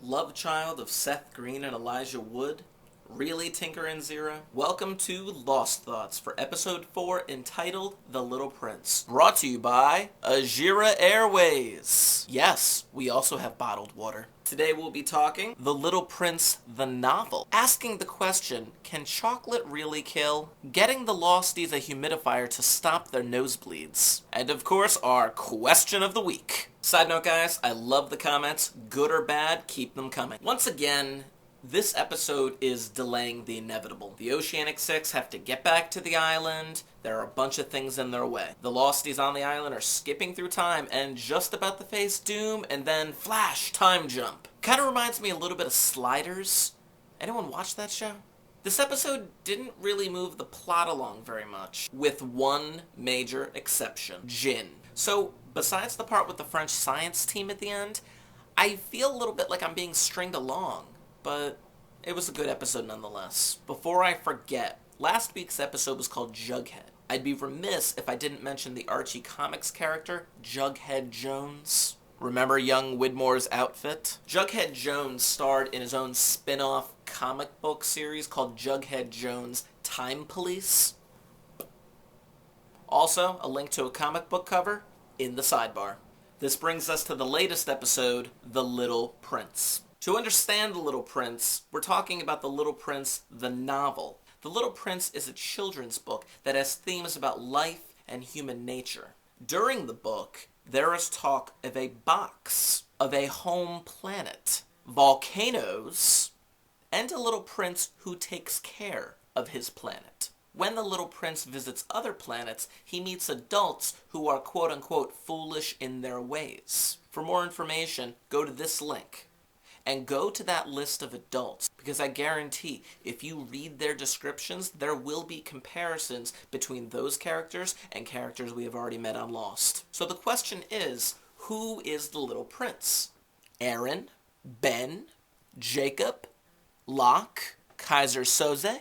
love child of Seth Green and Elijah Wood? Really, Tinker and Zira? Welcome to Lost Thoughts for episode 4 entitled The Little Prince. Brought to you by Aira Airways. Yes, we also have bottled water. Today we'll be talking The Little Prince, the novel. Asking the question, can chocolate really kill? Getting the Losties a humidifier to stop their nosebleeds. And of course, our question of the week. Side note guys, I love the comments. Good or bad, keep them coming. Once again, this episode is delaying the inevitable. The Oceanic Six have to get back to the island. There are a bunch of things in their way. The Losties on the island are skipping through time and just about to face doom, and then flash, time jump. Kind of reminds me a little bit of Sliders. Anyone watch that show? This episode didn't really move the plot along very much, with one major exception, Jin. So, besides the part with the French science team at the end, I feel a little bit like I'm being stringed along. But it was a good episode nonetheless. Before I forget, last week's episode was called Jughead. I'd be remiss if I didn't mention the Archie Comics character, Jughead Jones. Remember young Widmore's outfit? Jughead Jones starred in his own spin-off comic book series called Jughead Jones Time Police. Also, a link to a comic book cover in the sidebar. This brings us to the latest episode, The Little Prince. To understand The Little Prince, we're talking about The Little Prince, the novel. The Little Prince is a children's book that has themes about life and human nature. During the book, there is talk of a box, of a home planet, volcanoes, and a little prince who takes care of his planet. When the little prince visits other planets, he meets adults who are quote-unquote foolish in their ways. For more information, go to this link. And go to that list of adults, because I guarantee if you read their descriptions, there will be comparisons between those characters and characters we have already met on Lost. So the question is, who is the little prince? Aaron? Ben? Jacob? Locke? Kaiser Soze?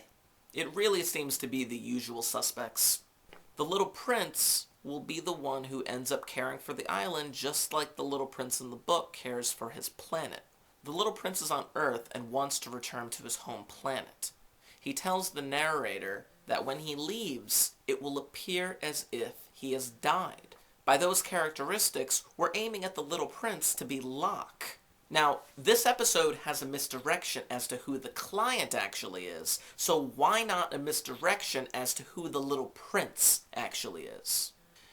It really seems to be the usual suspects. The little prince will be the one who ends up caring for the island, just like the little prince in the book cares for his planet. The little prince is on Earth and wants to return to his home planet. He tells the narrator that when he leaves, it will appear as if he has died. By those characteristics, we're aiming at the little prince to be Locke. Now, this episode has a misdirection as to who the client actually is, so why not a misdirection as to who the little prince actually is?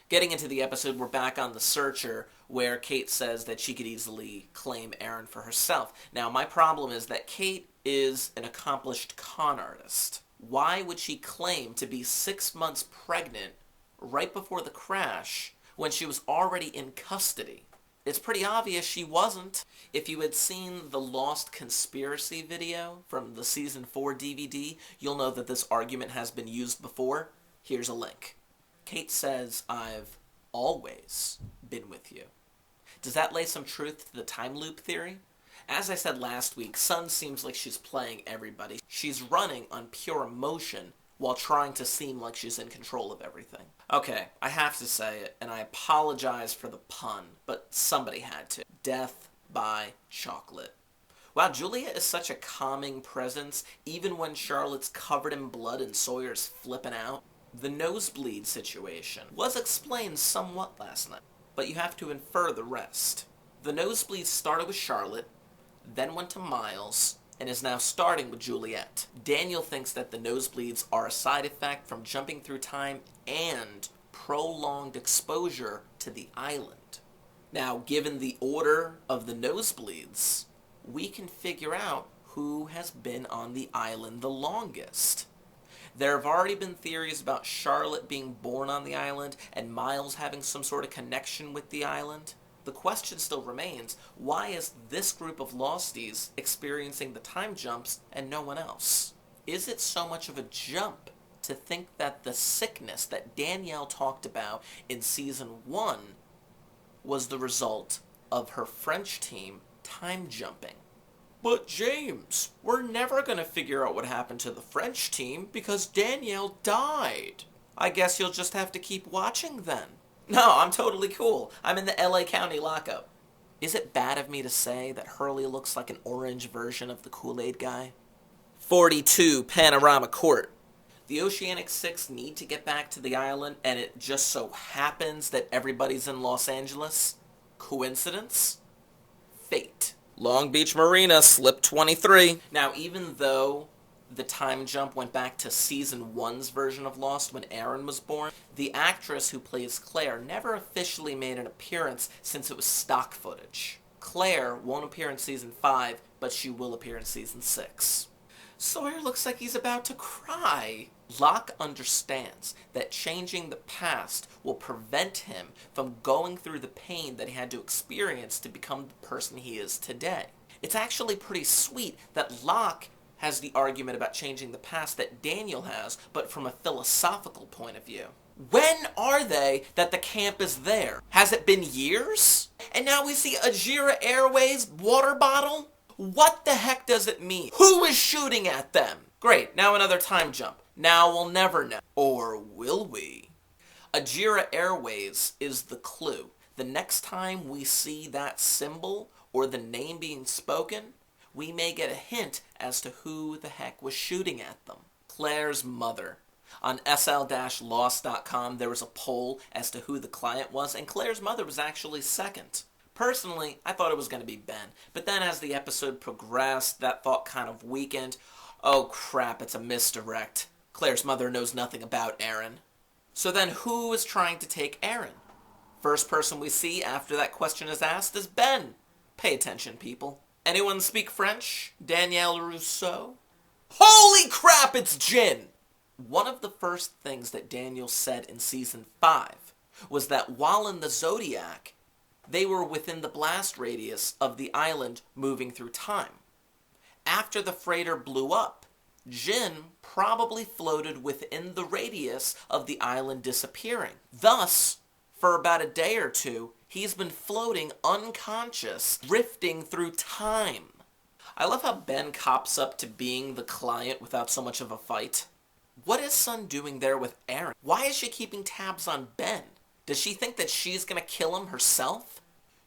Getting into the episode, we're back on the Searcher, where Kate says that she could easily claim Aaron for herself. Now, my problem is that Kate is an accomplished con artist. Why would she claim to be 6 months pregnant right before the crash when she was already in custody? It's pretty obvious she wasn't. If you had seen the Lost Conspiracy video from the Season 4 DVD, you'll know that this argument has been used before. Here's a link. Kate says, "I've always been with you." Does that lay some truth to the time loop theory? As I said last week, Sun seems like she's playing everybody. She's running on pure emotion while trying to seem like she's in control of everything. Okay, I have to say it, and I apologize for the pun, but somebody had to. Death by chocolate. Wow, Julia is such a calming presence, even when Charlotte's covered in blood and Sawyer's flipping out. The nosebleed situation was explained somewhat last night, but you have to infer the rest. The nosebleed started with Charlotte, then went to Miles, and is now starting with Juliet. Daniel thinks that the nosebleeds are a side effect from jumping through time and prolonged exposure to the island. Now, given the order of the nosebleeds, we can figure out who has been on the island the longest. There have already been theories about Charlotte being born on the island and Miles having some sort of connection with the island. The question still remains, why is this group of Losties experiencing the time jumps and no one else? Is it so much of a jump to think that the sickness that Danielle talked about in Season 1 was the result of her French team time jumping? But James, we're never going to figure out what happened to the French team because Danielle died. I guess you'll just have to keep watching then. No, I'm totally cool. I'm in the LA County lockup. Is it bad of me to say that Hurley looks like an orange version of the Kool-Aid guy? 42 Panorama Court. The Oceanic Six need to get back to the island, and it just so happens that everybody's in Los Angeles. Coincidence? Fate. Long Beach Marina, slip 23. Now, even though the time jump went back to season 1's version of Lost when Aaron was born, the actress who plays Claire never officially made an appearance since it was stock footage. Claire won't appear in season 5, but she will appear in season 6. Sawyer looks like he's about to cry. Locke understands that changing the past will prevent him from going through the pain that he had to experience to become the person he is today. It's actually pretty sweet that Locke has the argument about changing the past that Daniel has, but from a philosophical point of view. When are they that the camp is there? Has it been years? And now we see Aira Airways water bottle? What the heck does it mean? Who is shooting at them? Great, now another time jump. Now we'll never know. Or will we? Aira Airways is the clue. The next time we see that symbol or the name being spoken, we may get a hint as to who the heck was shooting at them. Claire's mother. On sl-lost.com, there was a poll as to who the client was, and Claire's mother was actually second. Personally, I thought it was going to be Ben, but then as the episode progressed, that thought kind of weakened. Oh crap, it's a misdirect. Claire's mother knows nothing about Aaron. So then who is trying to take Aaron? First person we see after that question is asked is Ben. Pay attention, people. Anyone speak French? Danielle Rousseau? Holy crap, it's Jin! One of the first things that Daniel said in season 5 was that while in the Zodiac, they were within the blast radius of the island moving through time. After the freighter blew up, Jin probably floated within the radius of the island disappearing. Thus, for about a day or two, he's been floating unconscious, drifting through time. I love how Ben cops up to being the client without so much of a fight. What is Sun doing there with Aaron? Why is she keeping tabs on Ben? Does she think that she's gonna kill him herself?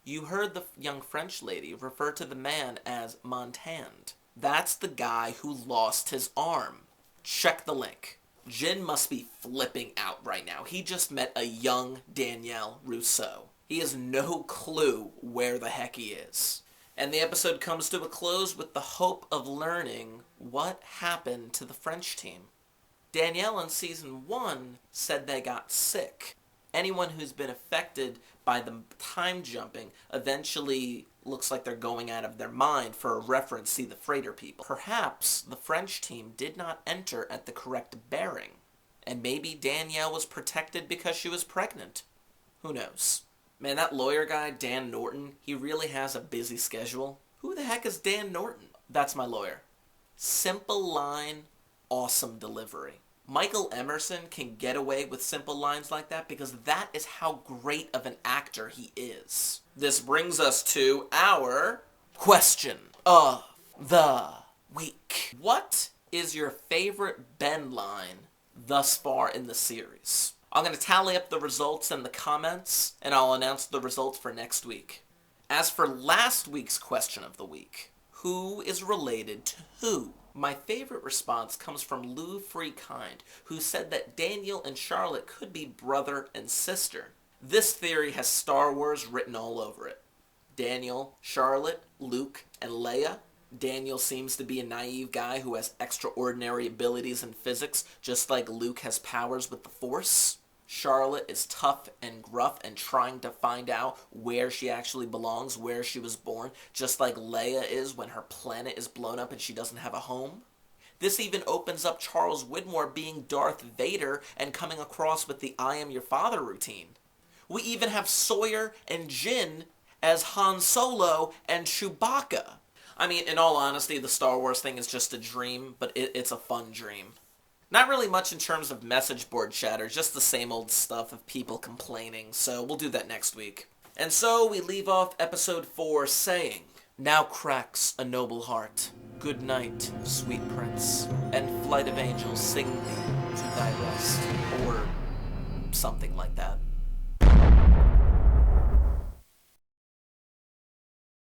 You heard the young French lady refer to the man as Montand. That's the guy who lost his arm. Check the link. Jin must be flipping out right now. He just met a young Danielle Rousseau. He has no clue where the heck he is. And the episode comes to a close with the hope of learning what happened to the French team. Danielle in season 1 said they got sick. Anyone who's been affected by the time jumping eventually looks like they're going out of their mind. For a reference, see the freighter people. Perhaps the French team did not enter at the correct bearing. And maybe Danielle was protected because she was pregnant. Who knows? Man, that lawyer guy, Dan Norton, he really has a busy schedule. Who the heck is Dan Norton? That's my lawyer. Simple line, awesome delivery. Michael Emerson can get away with simple lines like that because that is how great of an actor he is. This brings us to our question of the week. What is your favorite Ben line thus far in the series? I'm going to tally up the results in the comments, and I'll announce the results for next week. As for last week's question of the week, who is related to who? My favorite response comes from Lou Freekind, who said that Daniel and Charlotte could be brother and sister. This theory has Star Wars written all over it. Daniel, Charlotte, Luke, and Leia. Daniel seems to be a naive guy who has extraordinary abilities in physics, just like Luke has powers with the Force. Charlotte is tough and gruff and trying to find out where she actually belongs, where she was born, just like Leia is when her planet is blown up and she doesn't have a home. This even opens up Charles Widmore being Darth Vader and coming across with the I am your father routine. We even have Sawyer and Jin as Han Solo and Chewbacca. I mean, in all honesty, the Star Wars thing is just a dream, but it's a fun dream. Not really much in terms of message board chatter, just the same old stuff of people complaining, so we'll do that next week. And so we leave off episode 4 saying, "Now cracks a noble heart. Good night, sweet prince, and flight of angels sing thee to thy rest," or something like that.